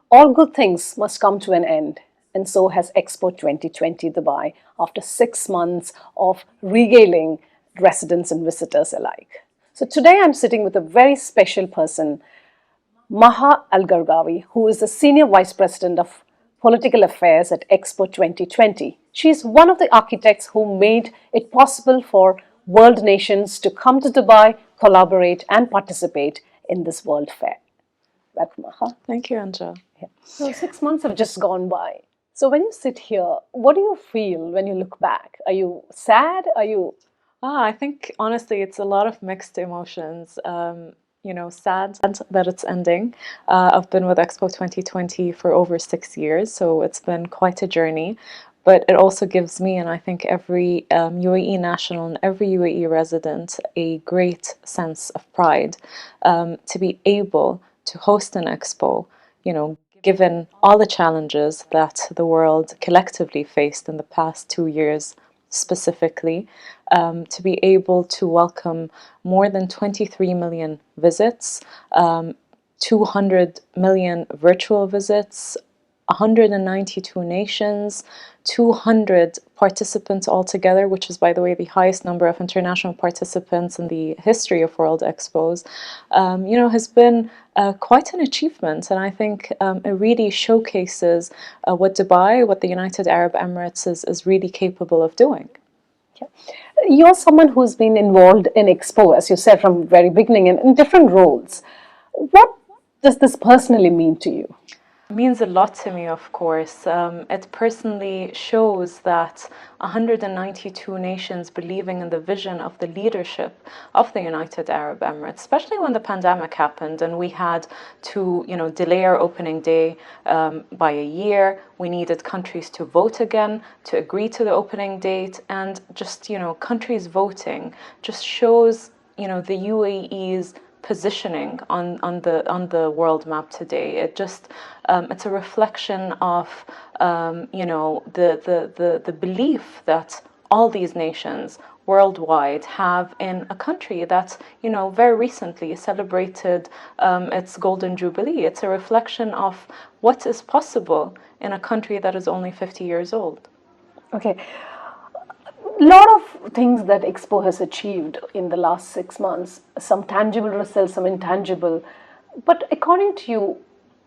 All good things must come to an end, and so has Expo 2020 Dubai after 6 months of regaling residents and visitors alike. So today I'm sitting with a very special person, Maha Al Gargawi, who is the Senior Vice President of Political Affairs at Expo 2020. She is one of the architects who made it possible for world nations to come to Dubai, collaborate, and participate in this World Fair. Right, Maha? Thank you, Anja. Yeah. So 6 months have just gone by. So when you sit here, what do you feel when you look back? Are you sad? Are you I think honestly, it's a lot of mixed emotions. Sad that it's ending. I've been with Expo 2020 for over 6 years, so it's been quite a journey. But it also gives me, and I think every UAE national and every UAE resident, a great sense of pride to be able to host an expo, given all the challenges that the world collectively faced in the past 2 years specifically, to be able to welcome more than 23 million visits, 200 million virtual visits, 192 nations, 200 participants altogether, which is, by the way, the highest number of international participants in the history of World Expos, has been quite an achievement. And I think it really showcases what Dubai, what the United Arab Emirates is really capable of doing. yeah. You're someone who's been involved in Expo, as you said, from the very beginning in different roles. What does this personally mean to you? It means a lot to me, of course. It personally shows that 192 nations believing in the vision of the leadership of the United Arab Emirates, especially when the pandemic happened and we had to, delay our opening day by a year. We needed countries to vote again, to agree to the opening date, and just, countries voting just shows, the UAE's positioning on the world map today. It just it's a reflection of the belief that all these nations worldwide have in a country that very recently celebrated its golden jubilee. It's a reflection of what is possible in a country that is only 50 years old. Okay. A lot of things that Expo has achieved in the last 6 months, some tangible results, some intangible. But according to you,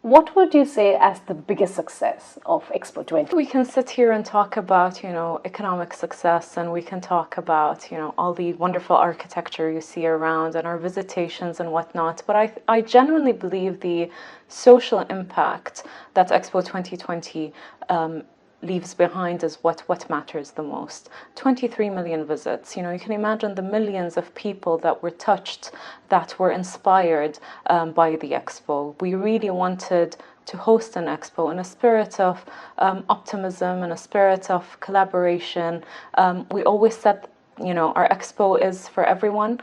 what would you say as the biggest success of Expo 20? We can sit here and talk about, economic success, and we can talk about, all the wonderful architecture you see around and our visitations and whatnot. But I genuinely believe the social impact that Expo 2020 leaves behind is what matters the most. 23 million visits. You can imagine the millions of people that were touched, that were inspired by the Expo. We really wanted to host an Expo in a spirit of optimism and a spirit of collaboration. We always said, our expo is for everyone.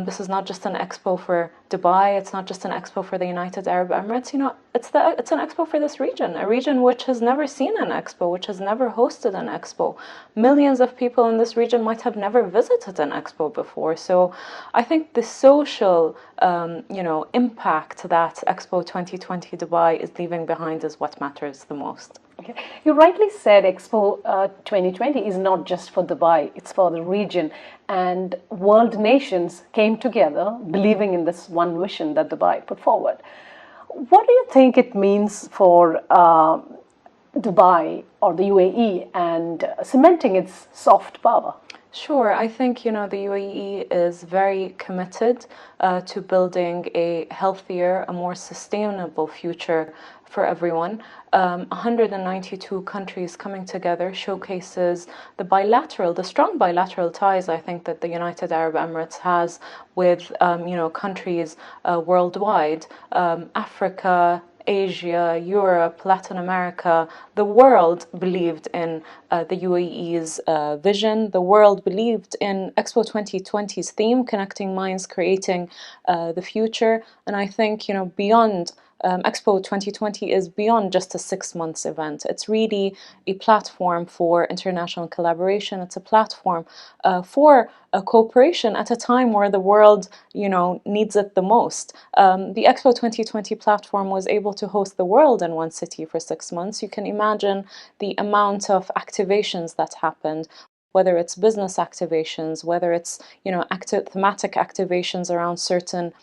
This is not just an expo for Dubai. It's not just an expo for the United Arab Emirates. It's an expo for this region, a region which has never seen an expo, which has never hosted an expo. Millions of people in this region might have never visited an expo before. So I think the social, impact that Expo 2020 Dubai is leaving behind is what matters the most. Okay. You rightly said Expo 2020 is not just for Dubai, it's for the region. And world nations came together believing in this one vision that Dubai put forward. What do you think it means for Dubai or the UAE and cementing its soft power? Sure, I think the UAE is very committed to building a healthier, a more sustainable future for everyone. 192 countries coming together showcases the strong bilateral ties I think that the United Arab Emirates has with countries worldwide, Africa, Asia, Europe, Latin America. The world believed in the UAE's vision. The world believed in Expo 2020's theme, connecting minds, creating the future. And I think, beyond Expo 2020 is beyond just a 6 months event. It's really a platform for international collaboration. It's a platform for a cooperation at a time where the world, needs it the most. The Expo 2020 platform was able to host the world in one city for 6 months. You can imagine the amount of activations that happened, whether it's business activations, whether it's, thematic activations around certain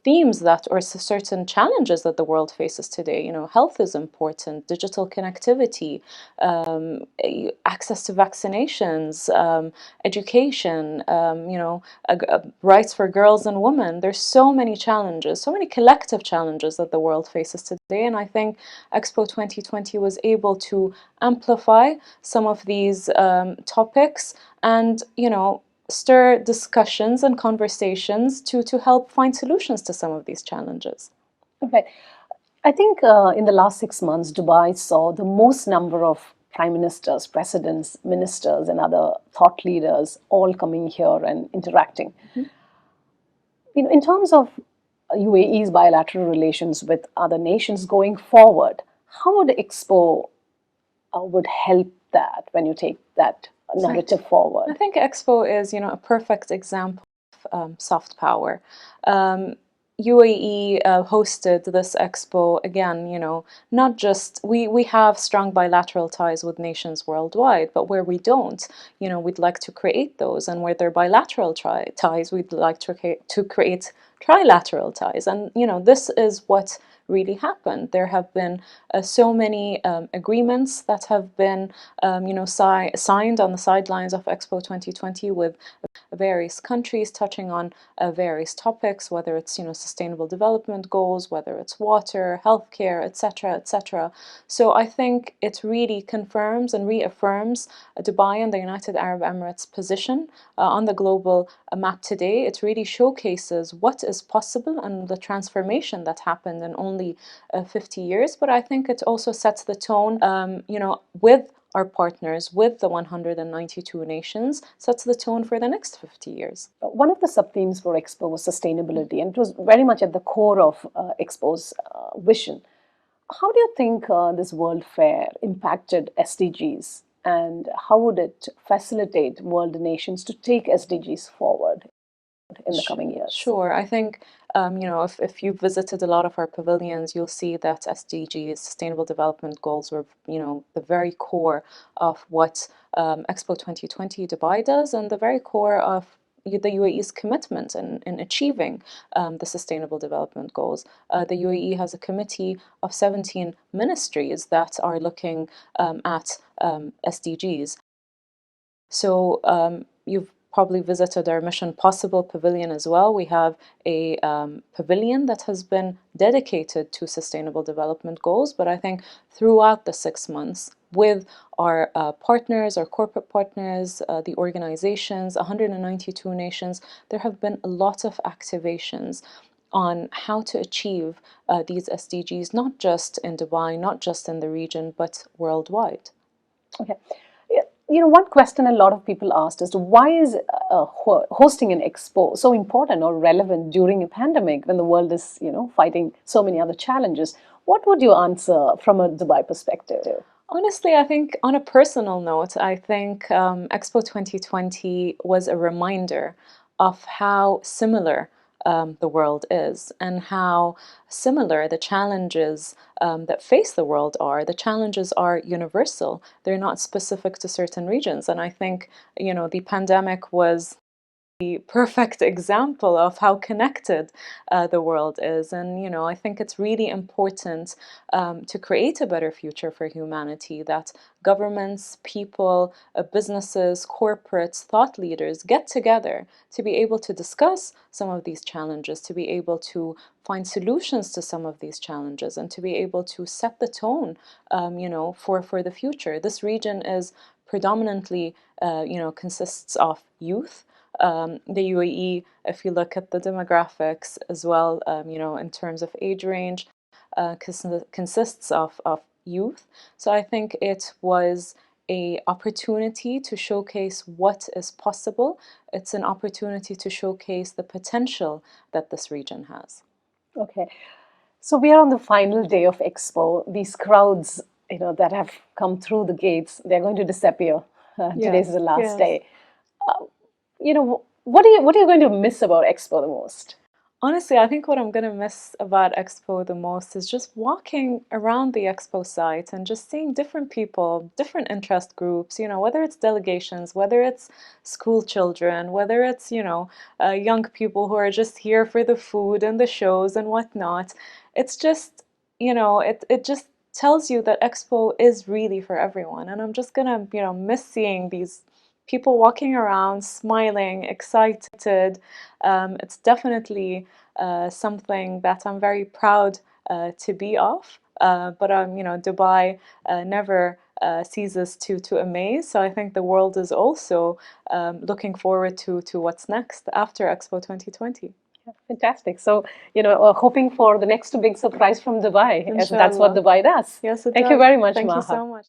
themes that, or certain challenges that the world faces today. Health is important, digital connectivity, access to vaccinations, education, rights for girls and women. There's so many challenges, so many collective challenges that the world faces today. And I think Expo 2020 was able to amplify some of these topics and, stir discussions and conversations to help find solutions to some of these challenges. Okay. I think in the last 6 months, Dubai saw the most number of prime ministers, presidents, ministers, and other thought leaders all coming here and interacting. In terms of UAE's bilateral relations with other nations going forward, how would Expo would help that when you take that narrative forward? I think Expo is, a perfect example of soft power. UAE hosted this Expo again, not just, we have strong bilateral ties with nations worldwide, but where we don't, we'd like to create those. And where there are bilateral ties, we'd like to create trilateral ties. And, this is what really happened. There have been so many agreements that have been, signed on the sidelines of Expo 2020 with various countries touching on various topics, whether it's, sustainable development goals, whether it's water, healthcare, etc., etc. So I think it really confirms and reaffirms Dubai and the United Arab Emirates' position on the global map today. It really showcases what is possible and the transformation that happened in only 50 years. But I think it also sets the tone, with our partners, with the 192 nations, sets the tone for the next 50 years. One of the sub-themes for Expo was sustainability, and it was very much at the core of Expo's vision. How do you think this World Fair impacted SDGs, and how would it facilitate world nations to take SDGs forward in the coming years? Sure. I think, if you've visited a lot of our pavilions, you'll see that SDGs, Sustainable Development Goals, were, the very core of what Expo 2020 Dubai does, and the very core of the UAE's commitment in achieving the Sustainable Development Goals. The UAE has a committee of 17 ministries that are looking at SDGs. So you've probably visited our Mission Possible pavilion as well. We have a pavilion that has been dedicated to sustainable development goals, but I think throughout the 6 months, with our partners, our corporate partners, the organizations, 192 nations, there have been a lot of activations on how to achieve these SDGs, not just in Dubai, not just in the region, but worldwide. Okay. One question a lot of people asked is, why is hosting an expo so important or relevant during a pandemic when the world is, fighting so many other challenges? What would you answer from a Dubai perspective? Honestly, I think on a personal note, I think Expo 2020 was a reminder of how similar the world is, and how similar the challenges that face the world are. The challenges are universal. They're not specific to certain regions. And I think, the pandemic was the perfect example of how connected the world is. And, I think it's really important to create a better future for humanity, that governments, people, businesses, corporates, thought leaders get together to be able to discuss some of these challenges, to be able to find solutions to some of these challenges, and to be able to set the tone, for the future. This region is predominantly, consists of youth. The UAE, if you look at the demographics as well, in terms of age range, consists of youth. So I think it was an opportunity to showcase what is possible. It's an opportunity to showcase the potential that this region has. Okay. So we are on the final day of Expo. These crowds, that have come through the gates, they're going to disappear. Today's Yes, the last yes. day. What are you going to miss about Expo the most? Honestly, I think what I'm going to miss about Expo the most is just walking around the Expo site and just seeing different people, different interest groups, whether it's delegations, whether it's school children, whether it's, young people who are just here for the food and the shows and whatnot. It's just, it just tells you that Expo is really for everyone. And I'm just going to, miss seeing these people walking around, smiling, excited. It's definitely something that I'm very proud to be of. But Dubai never ceases to amaze. So I think the world is also looking forward to what's next after Expo 2020. Fantastic. So, hoping for the next big surprise from Dubai, as that's what Inshallah. Dubai does. Yes, it Thank you does. very much, Thank you Maha. so much.